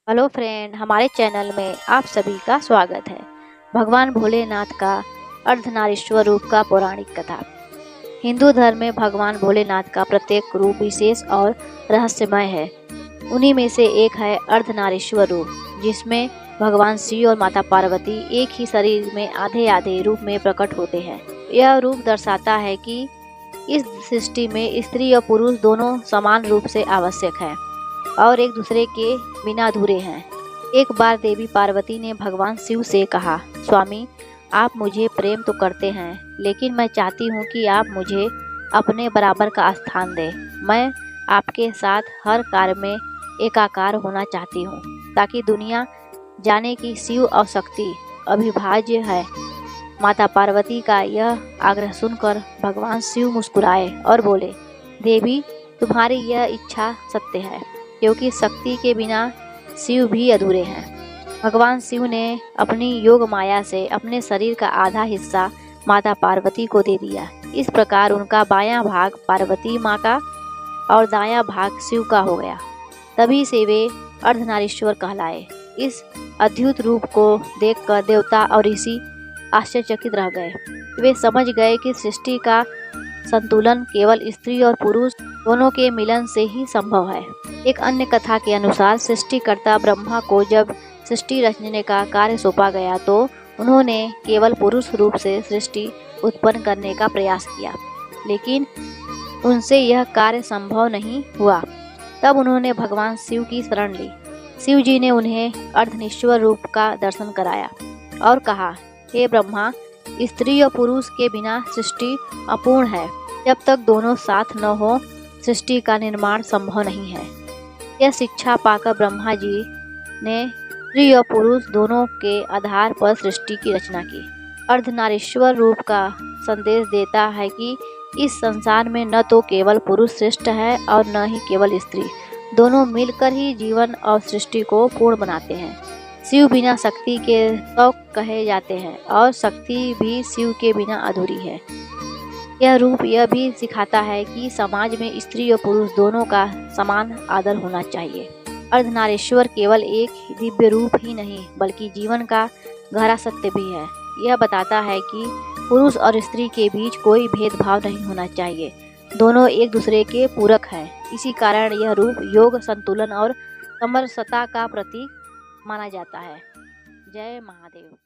Hello friend, हमारे channel में आप सभी का स्वागत है। भगवान भोलेनाथ का अर्धनारीश्वर रूप का पौराणिक कथा। हिंदू धर्म में भगवान भोलेनाथ का प्रत्येक रूप विशेष और रहस्यमय है। उन्हीं में से एक है अर्धनारीश्वर रूप, जिसमें भगवान शिव और माता पार्वती एक ही शरीर में आधे आधे रूप में प्रकट होते हैं। यह रूप दर्शाता है कि इस सृष्टि में स्त्री और पुरुष दोनों समान रूप से आवश्यक है और एक दूसरे के बिना अधूरे हैं। एक बार देवी पार्वती ने भगवान शिव से कहा, स्वामी, आप मुझे प्रेम तो करते हैं, लेकिन मैं चाहती हूँ कि आप मुझे अपने बराबर का स्थान दें। मैं आपके साथ हर कार्य में एकाकार होना चाहती हूँ, ताकि दुनिया जाने कि शिव और शक्ति अविभाज्य है। माता पार्वती का यह आग्रह सुनकर भगवान शिव मुस्कुराए और बोले, देवी, तुम्हारी यह इच्छा सत्य है, क्योंकि शक्ति के बिना शिव भी अधूरे हैं। भगवान शिव ने अपनी योग माया से अपने शरीर का आधा हिस्सा माता पार्वती को दे दिया। इस प्रकार उनका बायां भाग पार्वती माँ का और दायां भाग शिव का हो गया। तभी से वे अर्धनारीश्वर कहलाए। इस अद्भुत रूप को देखकर देवता और ऋषि आश्चर्यचकित रह गए। वे समझ गए कि सृष्टि का संतुलन केवल स्त्री और पुरुष दोनों के मिलन से ही संभव है। एक अन्य कथा के अनुसार सृष्टिकर्ता ब्रह्मा को जब सृष्टि रचने का कार्य सौंपा गया तो उन्होंने केवल पुरुष रूप से सृष्टि उत्पन्न करने का प्रयास किया, लेकिन उनसे यह कार्य संभव नहीं हुआ। तब उन्होंने भगवान शिव की शरण ली। शिव जी ने उन्हें अर्धनारीश्वर रूप का दर्शन कराया और कहा, हे ब्रह्मा, स्त्री और पुरुष के बिना सृष्टि अपूर्ण है। जब तक दोनों साथ न हो, सृष्टि का निर्माण संभव नहीं है। यह शिक्षा पाकर ब्रह्मा जी ने स्त्री और पुरुष दोनों के आधार पर सृष्टि की रचना की। अर्धनारीश्वर रूप का संदेश देता है कि इस संसार में न तो केवल पुरुष श्रेष्ठ है और न ही केवल स्त्री, दोनों मिलकर ही जीवन और सृष्टि को पूर्ण बनाते हैं। शिव बिना शक्ति के 100 कहे जाते हैं और शक्ति भी शिव के बिना अधूरी है। यह रूप यह भी सिखाता है कि समाज में स्त्री और पुरुष दोनों का समान आदर होना चाहिए। अर्धनारीश्वर केवल एक दिव्य रूप ही नहीं, बल्कि जीवन का गहरा सत्य भी है। यह बताता है कि पुरुष और स्त्री के बीच कोई भेदभाव नहीं होना चाहिए, दोनों एक दूसरे के पूरक हैं। इसी कारण यह रूप योग, संतुलन और समरसता का प्रतीक माना जाता है। जय महादेव।